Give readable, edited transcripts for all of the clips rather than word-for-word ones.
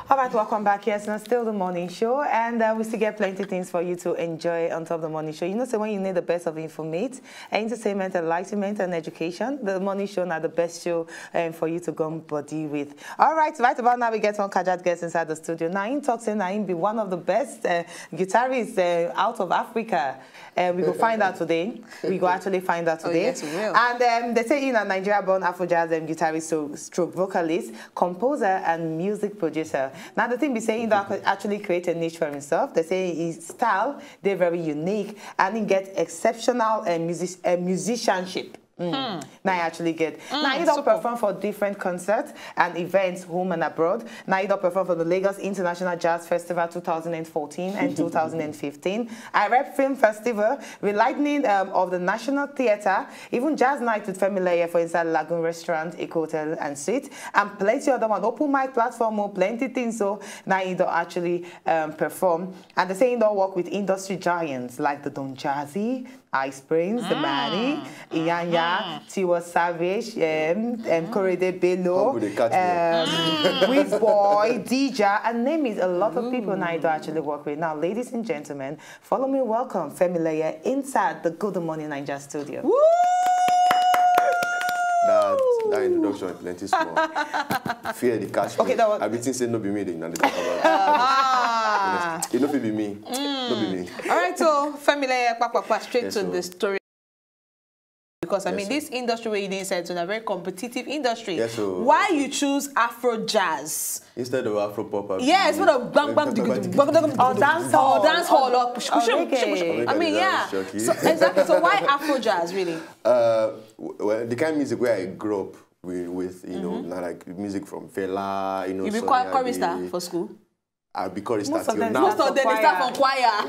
All right, welcome back. Yes, now still the morning show, and we still get plenty of things for you to enjoy on top of the morning show. You know, so when you need the best of information, entertainment, enlightenment, and education, the morning show now the best show for you to go body with. All right, right about now we get one Kajat guest inside the studio. Naim talks and Naim be one of the best guitarists out of Africa. We will find out today. We will actually find out today. Oh, yes, we will. And they say in a Nigeria-born Afro-jazz guitarist, stroke vocalist, composer, and music producer. Now the thing be saying that actually create a niche for himself. They say his style, they're very unique, and he get exceptional musicianship. Now I actually get. Now he don't perform for different concerts and events home and abroad. Now he don't perform for the Lagos International Jazz Festival 2014 and 2015. I rep Film Festival, Relighting of the National Theatre, even Jazz Night with Femi Leye for inside Lagoon Restaurant, Eco Hotel and Suite, and plenty other one. Open mic platform, plenty things. So now he don't actually perform. And they say he don't work with industry giants like the Don Jazzy, Ice Prince, The Manny, Iyanya, Tiwa Savage, Korede Bello, Wiz Boy, Dija, and name it, a lot of people now I do actually work with. Now, ladies and gentlemen, follow me, welcome Femi Leye inside the Good Morning Naija studio. Woo! That introduction is plenty small. Fear the cash. Okay, that was... I've been saying no be me, they talk about it. It no be me. No be me. All right, so Femi Leye, straight to the story. Because I mean, this industry where you inside is a very competitive industry. Yes, so why you choose Afro jazz instead of Afro pop? Yeah, instead of bang bang or dance hall or I mean, yeah. So exactly. So why Afro jazz really? Well, the kind of music where I grew up with you know, not like music from Fela, you know. You be chorister for school? I'll be chorister till now. Most of them start from choir. I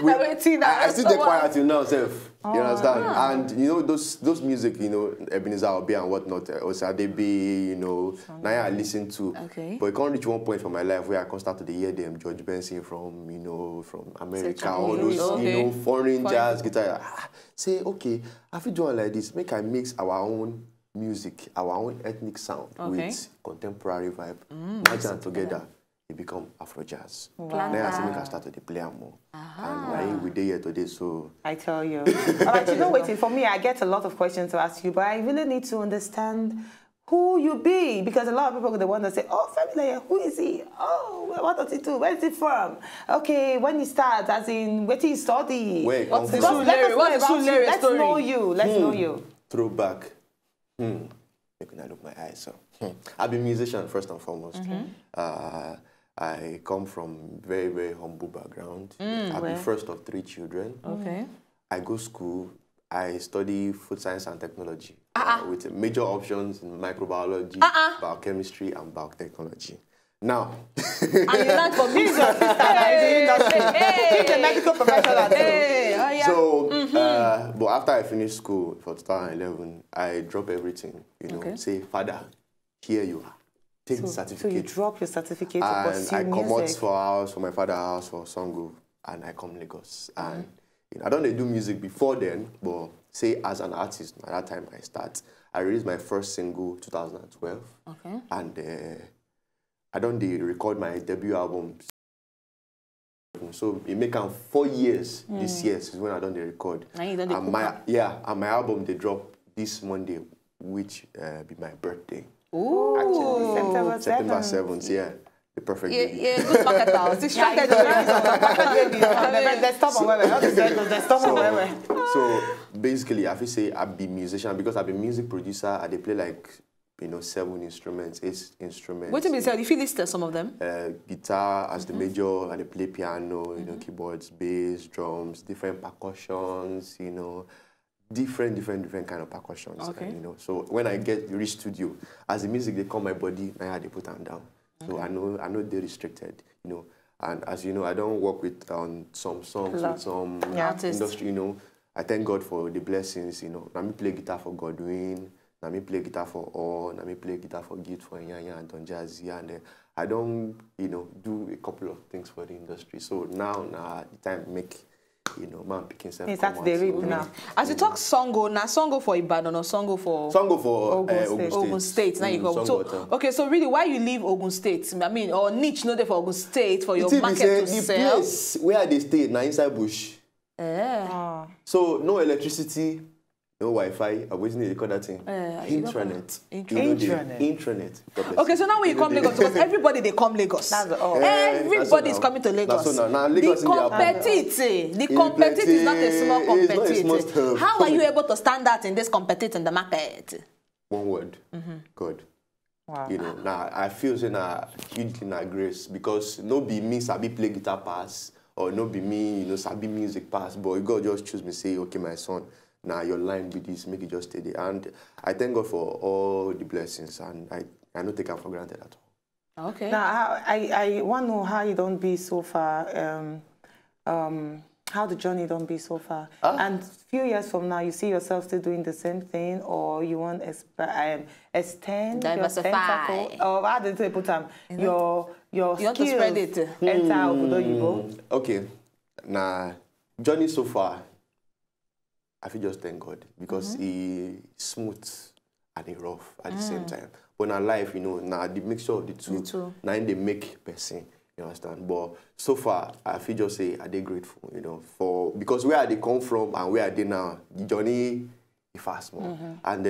still the choir till now, self. You understand? And you know those music, you know, Ebenezer Obey and whatnot, Osadebi, you know, now I listen to. Okay. But it can't reach one point for my life where I can start to hear them, George Benson from, you know, from America, all those, you know, foreign jazz guitar. Say, okay, if we do it like this, make I mix our own music, our own ethnic sound with contemporary vibe, merge them together. It become Afro jazz. Wow. Then I think I started to play more. And we did here today, so I tell you. All right, you know, waiting for me, I get a lot of questions to ask you, but I really need to understand who you be, because a lot of people they want to say, oh, Femi Leye, who is he? Oh, what does he do? Where is he from? Okay, when he starts, as in, where did he study? Wait, what's the story? Let's know you. Let's know you. Throwback. When I look my eyes, so I've been a musician first and foremost. I come from very, very humble background. I'm the first of 3 children. Okay. I go school. I study food science and technology with major options in microbiology, biochemistry, and biotechnology. Now, and you learned from me, he's a medical professional. So, but after I finished school for 2011, I dropped everything. You know, say, Father, here you are. Take the certificate. So you drop your certificate to and pursue I come out music. for house for my father's house for Songo, and I come Lagos. And you know, I don't do music before then, but say as an artist, at that time I released my first single 2012. Okay. And I don't record my debut album. So it make 4 years this year is when I don't record. And my album they drop this Monday, which be my birthday. Ooh. Actually, September 7th, yeah. The perfect baby. Yeah, good marketer. So basically, I feel say I be musician because I be music producer. I play like 7 instruments, 8 instruments. What do you mean? If you list some of them? Guitar as the major, and I play piano, keyboards, bass, drums, different percussions, different kind of percussions. Okay. And, so when I reach studio, as the music they call my body, I had to put them down. So I know they're restricted, And as you know, I don't work with some songs with some industry, I thank God for the blessings, Let me play guitar for Godwin, let me play guitar for All, let me play guitar for Git for Iyanya and Don Jazzy, and I don't, do a couple of things for the industry. So now the time make you know, man picking self. It's at the rip now. As you talk Songo, now Songo for Ibadan or Songo for Ogun State. Now you go. So okay, so really, why you leave Ogun State? I mean, or niche no there for Ogun State for your market to sell. The place where they stay now inside bush. So no electricity. No Wi-Fi. I'm waiting to call that thing. Intranet. Intranet. Okay, so now when you come Lagos, because everybody they come Lagos. Everybody is coming to Lagos. Now Lagos the competitive is not a small competitive. How are you able to stand out in this competitive in the market? One word. God. Wow. You know, now I feel so now hugely na grace because no be me sabi play guitar pass or no be me, you know, sabi music pass, but God just choose me say, okay, my son. Now your line with this, make it just steady. And I thank God for all the blessings, and I don't take it for granted at all. Okay. Now I want to know how you don't be so far. How the journey don't be so far. And a few years from now, you see yourself still doing the same thing, or you want to extend, diversify, your tentacle, or how do you put them? Your skills want to spread it. Enter Obodo Yibo. Okay. Now journey so far. I feel just thank God because he smooth and he rough at the same time. But in life, you know, now the mixture of the two. Now they make person, you understand. But so far, I feel just say I they grateful, you know, because where they come from and where they now, the journey is fast more. And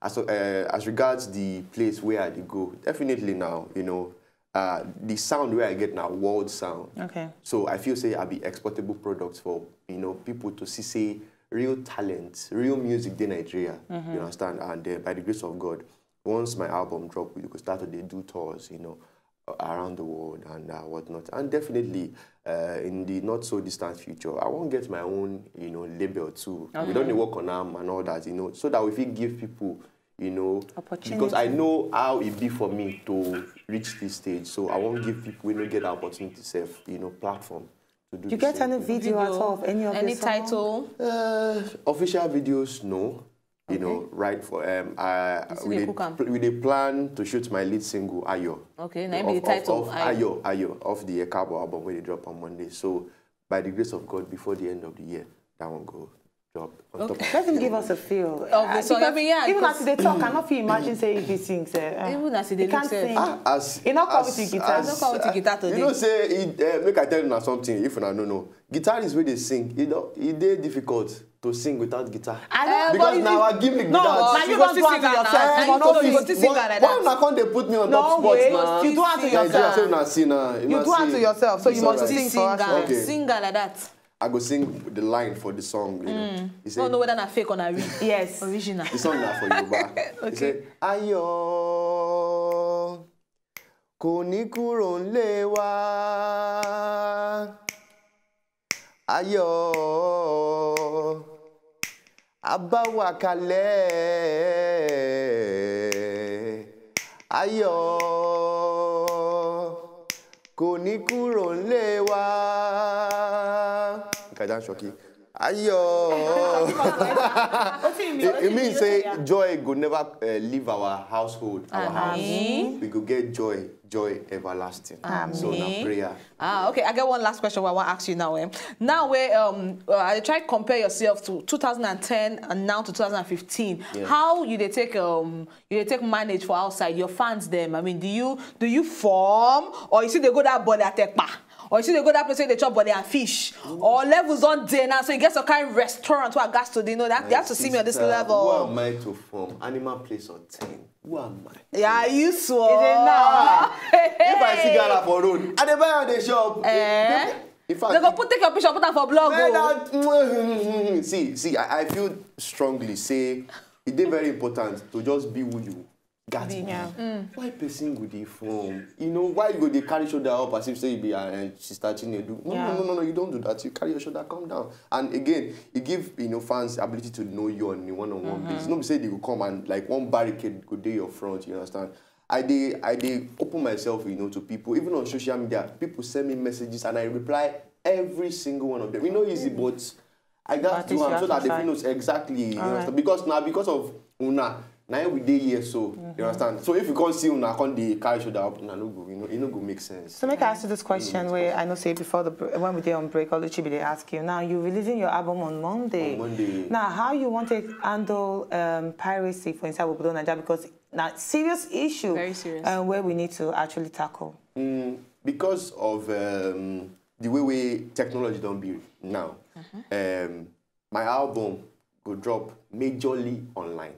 as regards the place where they go, definitely now, you know, the sound where I get now, world sound. Okay. So I feel say I'll be exportable products for, you know, people to see say real talent, real music in Nigeria, you understand? And by the grace of God, once my album drop, we could start to do tours, you know, around the world and whatnot. And definitely, in the not-so-distant future, I won't get my own, you know, label too. We don't need to work on them and all that, you know, so that we can give people, you know, because I know how it be for me to reach this stage. So I won't give people, you know, get the opportunity to serve, you know, platform. Do you get any video at all of any of any title? Official videos, no. Okay. You know, right for we they plan to shoot my lead single Ayo. Okay, name the title Ayo of the Cabo album where they drop on Monday. So by the grace of God, before the end of the year, that one go drop on top. Let him give us a feel. Okay, so I mean, yeah, even as they talk, I cannot imagine saying if he sings. Even as they can't sing. He not come with the guitar. Not come with the guitar today. You know, say make I tell you now something. If I don't know, guitar is where they sing. It is difficult to sing without guitar. Because now I give me guitar. No, now you don't do it to yourself. You go to sing like that. Why can't they put me on top spot now? You do it to yourself. You do it to yourself, so you must sing for us. Sing like that. I go sing the line for the song, you know. He said, don't know whether that's fake or not real. Yes. Original. The song now for Yoruba. Okay. He said, Ayo, kò ní kúrò ńlé wa. Ayo, a bá wa kalẹ̀. Ayo, kò ní kúrò ńlé wa. Kajan Shoki. Ayo. It means say joy go never leave our household, our house. We go get joy everlasting. So now prayer. Okay, I get one last question I want to ask you now. Now I try to compare yourself to 2010 and now to 2015. Yeah. How you they take manage for outside your fans them? I mean, do you form or you see they go that body attack pa? Or you see they go that place where they chop body and fish. Or levels on day now, so you get some kind of restaurant where I got to, you know, that they have to see me on this level. Who am I to form? Animal Place or 10. Who am I? Yeah, you swore. Is it now? If I see Gala for road, and they buy on the shop. In fact, they go take your picture, put that for blog. See, I feel strongly, say, it is very important to just be who you got to be. Why person would they form? You know, why you go they carry shoulder up as if say you be sister Chinedu? No, you don't do that. You carry your shoulder, come down. And again, it give fans the ability to know you on a one-on-one basis. Nobody say they will come and like one barricade go day your front. You understand? I open myself, to people. Even on social media, people send me messages and I reply every single one of them. Easy, but I got to so that they know exactly. You understand? Because of Una. now we dey here, so you understand. So if you can't see una can't the carry shoulder up, no go, it no go make sense. So make I ask you this question where I know say before when we did on break, Oluchibi they ask you now you're releasing your album on Monday. On Monday. Now how you want to handle piracy for inside Obodo Naija, because now serious issue. Very serious. Where we need to actually tackle. Because of the way technology don't be now, my album will drop majorly online.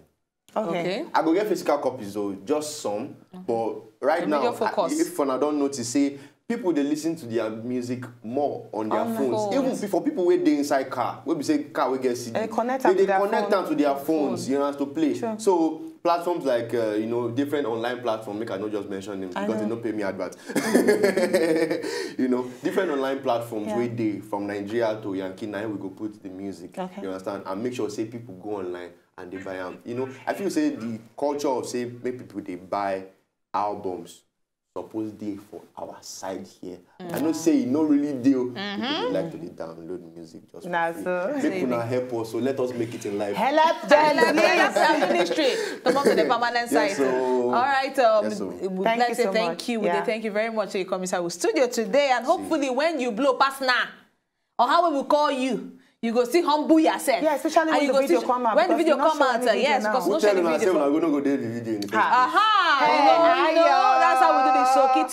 Okay. I go get physical copies though, just some. But right now, if I don't notice, say people they listen to their music more on their phones. Even for people where they inside car, we say car we get CD. They connect them to their phones, you know, to play. Sure. So platforms like you know, different online platforms, make I not just mention them because they don't pay me advert. You know, different online platforms where they from Nigeria to Yankee, now we go put the music. Okay. You understand? And make sure say people go online and they buy them. You know, I feel say the culture of say make people they buy albums suppose they for our side here. I know say no really deal. People like to download music just for free. Make una help us, so let us make it in life. Help them, ministry. Come on to the permanent site. All right. We'd like to say thank you. Thank you very much for coming to our studio today, and hopefully when you blow past now, or how we will call you. You go see humble yourself. Yeah, especially when the video come out. When the video come out, yes, because no share the video. I'm going to go there the video in the Facebook. That's how we do the soaking.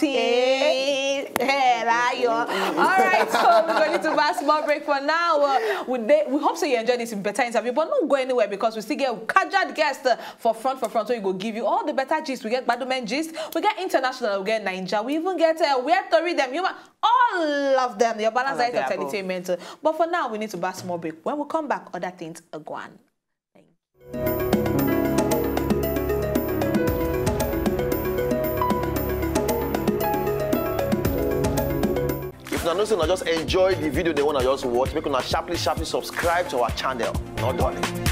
All right, so we're going to have a small break for now. We hope so you enjoyed this better interview, but don't go anywhere because we still get casual guests for front, so we go give you all the better gist. We get Badumen gist, we get international, we get Ninja, we even get Weird to Read Them, all of them. Your balance diet of entertainment. But for now, we need to buy a small break. When we come back, other things are gone. Thank you. If you don't just enjoy the video, they want to just watch, make sure sharply subscribe to our channel. Not darling.